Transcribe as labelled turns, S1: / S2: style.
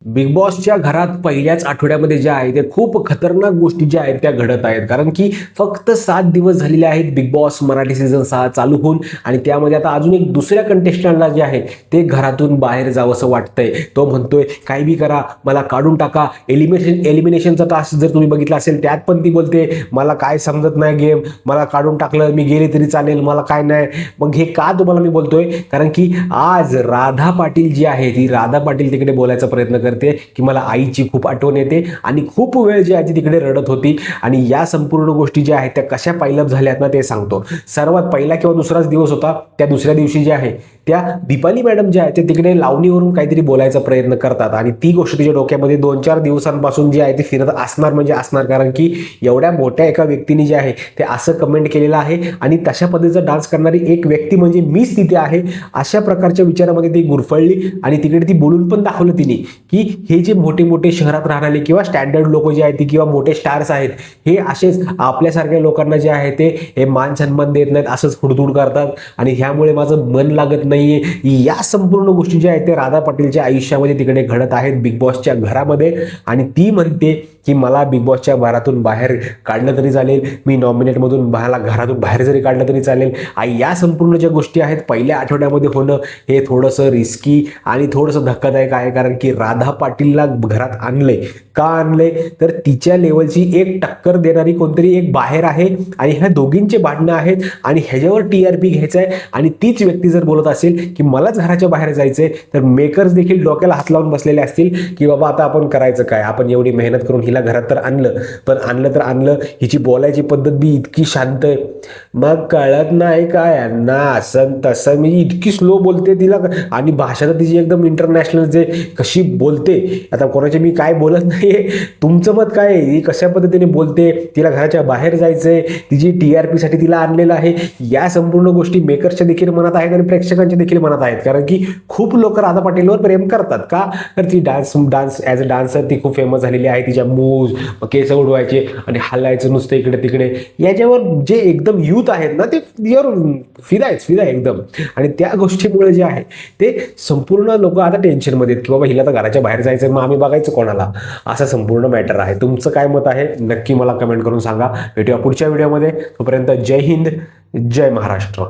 S1: Big बॉसच्या घरात पहिल्याच आठवड्यामध्ये ज्या आहेत ते खूप खतरनाक गोष्टी ज्या आहेत त्या घडत आहेत. कारण की फक्त 7 दिवस झालेले आहेत बिग बॉस मराठी सीझन 6 चालू होऊन आणि त्यामध्ये आता अजून एक दुसऱ्या कंटेस्टंटला जे आहे ते घरातून बाहेर जावंसं वाटतंय. तो म्हणतोय काही बी करा, मला काढून टाका. एलिमिनेशनचा टास्क जर तुम्ही बघितला असेल त्यात पण ती बोलते मला काय समजत नाही गेम, मला काढून टाकलं, मी गेले तरी चालेल, मला काय नाही. मग हे का तुम्हाला मी बोलतोय, कारण की आज राधा पाटील जी आहे ती राधा पाटील तिकडे बोलायचा प्रयत्न करते की मला आईची खूप आठवण येते आणि खूप वेळ जी आहे ती तिकडे रडत होती. आणि या संपूर्ण गोष्टी ज्या आहेत त्या कशा पायलअप झाल्यात ना ते सांगतो. सर्वात पहिला किंवा दुसराच दिवस होता, त्या दुसऱ्या दिवशी जे आहे त्या दीपाली मॅडम ज्या आहेत ते तिकडे लावणीवरून काहीतरी बोलायचा प्रयत्न करतात आणि ती गोष्ट तिच्या डोक्यामध्ये 2-4 दिवसांपासून जी आहे ती फिरत असणार म्हणजे असणार. कारण की एवढ्या मोठ्या एका व्यक्तीने जे आहे ते असं कमेंट केलेलं आहे आणि तशा पद्धतीचा डान्स करणारी एक व्यक्ती म्हणजे मीच तिथे आहे, अशा प्रकारच्या विचारामध्ये ती गुरफळली आणि तिकडे ती बोलून पण दाखवलं तिने की हे जे मोठे मोठे शहरात राहणारे किंवा स्टँडर्ड लोक जे आहेत किंवा मोठे स्टार्स आहेत हे असेच आपल्यासारख्या लोकांना जे आहे ते हे मान सन्मान देत नाहीत, असंच हुडधुड करतात आणि ह्यामुळे माझं मन लागत नाहीये. या संपूर्ण गोष्टी ज्या आहेत ते राधा पाटीलच्या आयुष्यामध्ये तिकडे घडत आहेत बिग बॉसच्या घरामध्ये. आणि ती म्हणते की मला बिग बॉसच्या घरातून बाहेर काढलं तरी चालेल, मी नॉमिनेटमधून मला घरातून बाहेर जरी काढलं तरी चालेल. आणि या संपूर्ण ज्या गोष्टी आहेत पहिल्या आठवड्यामध्ये होणं हे थोडंसं रिस्की आणि थोडंसं धक्कादायक आहे. कारण की राधा पाटीलला घरात आणलंय, का आणलंय तर तिच्या लेवलची एक टक्कर देणारी कोणतरी एक बाहेर आहे आणि ह्या दोघींचे भांडणं आहेत आणि ह्याच्यावर टीआरपी घ्यायचं आहे. आणि तीच व्यक्ती जर बोलत असेल की मलाच घराच्या बाहेर जायचंय तर मेकर्स देखील डोक्याला हात लावून बसलेले असतील की बाबा आता आपण करायचं काय, आपण एवढी मेहनत करून हिला घरात तर आणलं, पण आणलं तर आणलं, हिची बोलायची पद्धत बी इतकी शांत आहे, मग कळत नाही का यांना असं तसं, मी इतकी स्लो बोलते तिला आणि भाषा तर तिची एकदम इंटरनॅशनल जे कशी बोलते. आता कोणाचे मी काय बोलत नाहीये, तुमचं मत काय आहे, ही कशा पद्धतीने बोलते, तिला घराच्या बाहेर जायचंय, तिची टीआरपी साठी तिला आणलेलं आहे. या संपूर्ण गोष्टी मेकर्सच्या देखील मनात आहेत आणि प्रेक्षकांच्या देखील मनात आहेत. कारण की खूप लोक राधा पाटीलवर प्रेम करतात का, तर ती डान्स ॲज अ डान्सर ती खूप फेमस झालेली आहे. तिच्या मूव्ज, केस उडवायचे आणि हलायचं नुसतं इकडे तिकडे, याच्यावर जे एकदम यूथ आहेत ना ते फिदा एकदम. आणि त्या गोष्टीमुळे जे आहे ते संपूर्ण लोक आता टेन्शनमध्ये आहेत की बाबा हिला तर घराच्या बाहेर जायचं, मग आम्ही बघायचं कोणाला, असा संपूर्ण मॅटर आहे. तुमचं काय मत आहे नक्की मला कमेंट करून सांगा. भेटूया पुढच्या व्हिडिओमध्ये. तोपर्यंत जय हिंद, जय महाराष्ट्र.